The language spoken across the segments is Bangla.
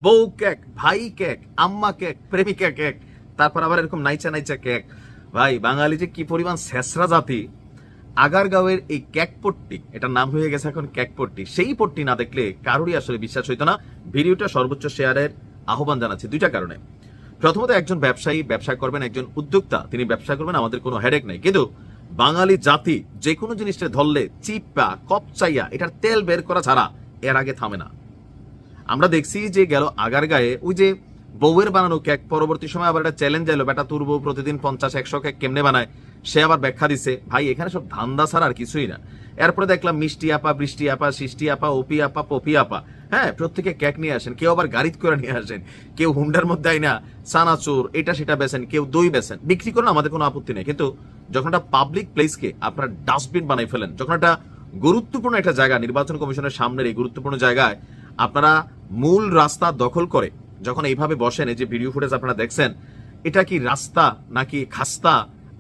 বউ কেক, ভাই কেক, আম্মা কেক, প্রেমিকা কেক, তারপর আবার এরকম নাইচা নাইচা কেক। ভাই বাঙালি যে কি পরিমাণ ছেঁচড়া জাতি। আগারগাঁওয়ের এই কেক পট্টি, এটার নাম হয়ে গেছে এখন কেক পট্টি, সেই পট্টি না দেখলে কারোরই আসলে বিশ্বাস হইতো না। ভিডিওটা সর্বোচ্চ শেয়ারের আহ্বান জানাচ্ছি দুইটা কারণে। প্রথমত, একজন ব্যবসায়ী ব্যবসা করবেন, একজন উদ্যোক্তা তিনি ব্যবসা করবেন, আমাদের কোনো হেডেক নাই। কিন্তু বাঙালি জাতি যে কোনো জিনিসটা ধরলে চিপা কপচাইয়া এটার তেল বের করা ছাড়া এর আগে থামে না। আমরা দেখছি যে গেল আগারগাঁয়ে ওই যে বউয়ের বানানো কেক, পরবর্তী সময় আবার একটা চ্যালেঞ্জ এলো, বেটা তোর বউ প্রতিদিন 50-100 কেক কেমনে বানায়, সে আবার ব্যাখ্যা দিচ্ছে। ভাই এখানে সব ধান্দা ছাড়া আর কিছুই না। এরপরে দেখলাম মিষ্টি আপা, বৃষ্টি আপা, সৃষ্টি আপা, ওপি আপা, পপি আপা, হ্যাঁ প্রত্যেকে কেক নিয়ে আসেন, কেউ আবার গাড়িতে করে নিয়ে আসেন, কেউ হুন্ডার মধ্যে আইনা চানাচুর এটা সেটা বেছেন, কেউ দই বেছেন, বিক্রি করেন, আমাদের কোনো আপত্তি নেই। কিন্তু যখন একটা পাবলিক প্লেসকে আপনারা ডাস্টবিন বানাই ফেলেন, যখন একটা গুরুত্বপূর্ণ একটা জায়গা, নির্বাচন কমিশনের সামনের এই গুরুত্বপূর্ণ জায়গায় আপনারা মূল রাস্তা দখল করে যখন এইভাবে বসেন, এই যে ভিডিও ফুটেজ আপনারা দেখছেন, এটা কি রাস্তা নাকি খাস্তা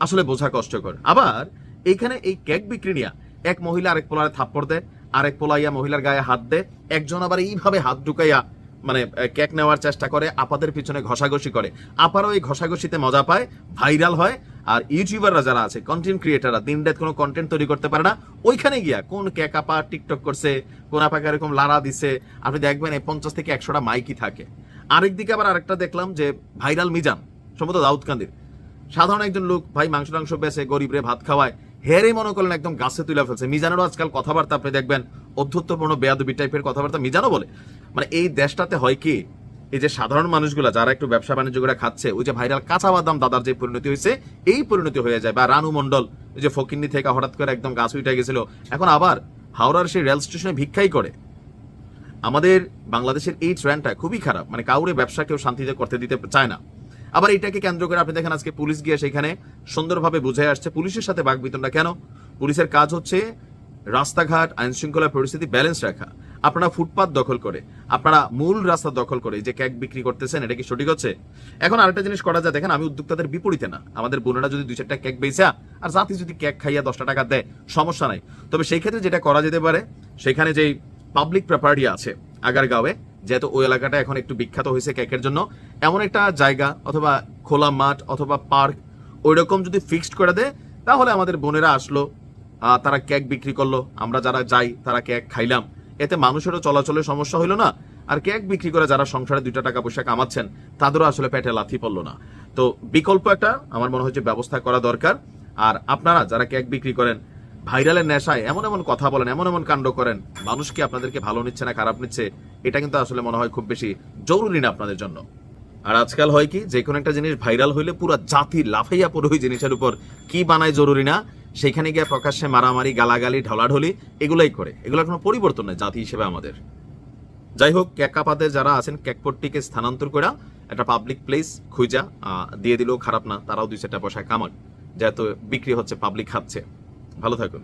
আসলে বোঝা কষ্টকর। আবার এইখানে এই কেক বিক্রি নিয়ে এক মহিলা আরেক পোলারে থাপ্পড় দেয়, আরেক পোলাইয়া মহিলার গায়ে হাত দেয়, একজন আবার এইভাবে হাত ঢুকাইয়া মানে কেক নেওয়ার চেষ্টা করে, আপাদের পিছনে ঘষাঘষি করে, আপারও এই ঘষাঘষিতে মজা পায়, ভাইরাল হয়। আর ইউটিউবাররা যারা আছে, কন্টেন্ট ক্রিয়েটাররা, দিন রাত কোনো কন্টেন্ট তৈরি করতে পারে না, ওইখানে গিয়া কোন কেক আপা টিকটক করছে, কোন আপাকে এরকম লারা দিছে, আপনি দেখবেন এই 50 থেকে 100টা মাইকই থাকে। আরেকদিকে আবার আরেকটা দেখলাম যে ভাইরাল মিজান, সম্ভবত দাউদকান্দির সাধারণ একজন লোক, ভাই মাংস টাংস বেছে গরিবরে ভাত খাওয়ায়, হেরে মনে করলেন একদম গাছে তুলে ফেলছে। মিজানেরও আজকাল কথাবার্তা আপনি দেখবেন অধ্যত্বপূর্ণ বেয়াদবি টাইপের কথাবার্তা মিজানও বলে। মানে এই দেশটাতে হয় কি, এই যে সাধারণ মানুষগুলা যারা একটু ব্যবসা বাণিজ্য করে খাচ্ছে, ওই যে ভাইরাল কাঁচা বাদাম দাদার যে পরিণতি হয়েছে, এই পরিণতি হয়ে যায়। বা রানু মন্ডল ওই যে ফকিন্নি থেকে হঠাৎ করে একদম গাছ উঠে গেছিল, এখন আবার হাওড়ার সেই রেল স্টেশনে ভিক্ষাই করে। আমাদের বাংলাদেশের এই ট্রেন্ডটা খুবই খারাপ, মানে কাউরে ব্যবসা কেউ শান্তিতে করতে দিতে চায় না। আবার এটাকে কেন্দ্র করে আপনি দেখেন আজকে পুলিশ গিয়ে সেখানে সুন্দরভাবে বুঝে আসছে। পুলিশের সাথে বাকবিতণ্ডা কেন? পুলিশের কাজ হচ্ছে রাস্তাঘাট আইন শৃঙ্খলা পরিস্থিতি ব্যালেন্স রাখা। আপনারা ফুটপাত দখল করে, আপনারা মূল রাস্তা দখল করে যে কেক বিক্রি করতেছেন, এটা কি সঠিক হচ্ছে? এখন আরেকটা জিনিস করা যায়, দেখেন আমি উদ্যোক্তাদের বিপরীতে না, আমাদের বোনেরা যদি 2-4টা কেক বেচা আর জাতি যদি কেক খাইয়া 10টা টাকা দেয় সমস্যা নাই। তবে সেই ক্ষেত্রে যেটা করা যেতে পারে, সেখানে যেই পাবলিক প্রপার্টি আছে আগারগাঁওয়ে, যেহেতু ওই এলাকাটা এখন একটু বিখ্যাত হয়েছে কেকের জন্য, এমন একটা জায়গা অথবা খোলা মাঠ অথবা পার্ক ওই রকম যদি ফিক্সড করে দেয়, তাহলে আমাদের বোনেরা আসলো, তারা কেক বিক্রি করলো, আমরা যারা যাই তারা কেক খাইলাম, এতে মানুষেরও চলাচলের সমস্যা হইলো না। আর কেক বিক্রি করে যারা সংসারে 2টা টাকা পয়সা কামাচ্ছেন, তাদেরও আসলে পেটে লাথি পড়লো না। তো বিকল্প একটা আমার মনে হচ্ছে ব্যবস্থা করা দরকার। আর আপনারা যারা কেক বিক্রি করেন, ভাইরালের নেশায় এমন এমন কথা বলেন, এমন এমন কাণ্ড করেন, মানুষ কি আপনাদেরকে ভালো নিচ্ছে না খারাপ নিচ্ছে, এটা কিন্তু আসলে মনে হয় খুব বেশি জরুরি না আপনাদের জন্য। আর আজকাল হয় কি, যে কোনো একটা জিনিস ভাইরাল হইলে পুরো জাতি লাফাইয়া পড়ে ওই জিনিসের উপর, কি বানায় জরুরি না, সেখানে গিয়ে প্রকাশ্যে মারামারি, গালাগালি, ঢলাঢলি এগুলাই করে। এগুলোর কোনো পরিবর্তন নেই জাতি হিসেবে আমাদের। যাই হোক, কেক কাপাতে যারা আছেন, কেকপট্টিকে স্থানান্তর করে একটা পাবলিক প্লেস খুঁজা দিয়ে দিলেও খারাপ না, তারাও 2-4টা পয়সা কামাক, যেহেতু বিক্রি হচ্ছে, পাবলিক খাচ্ছে। ভালো থাকুন।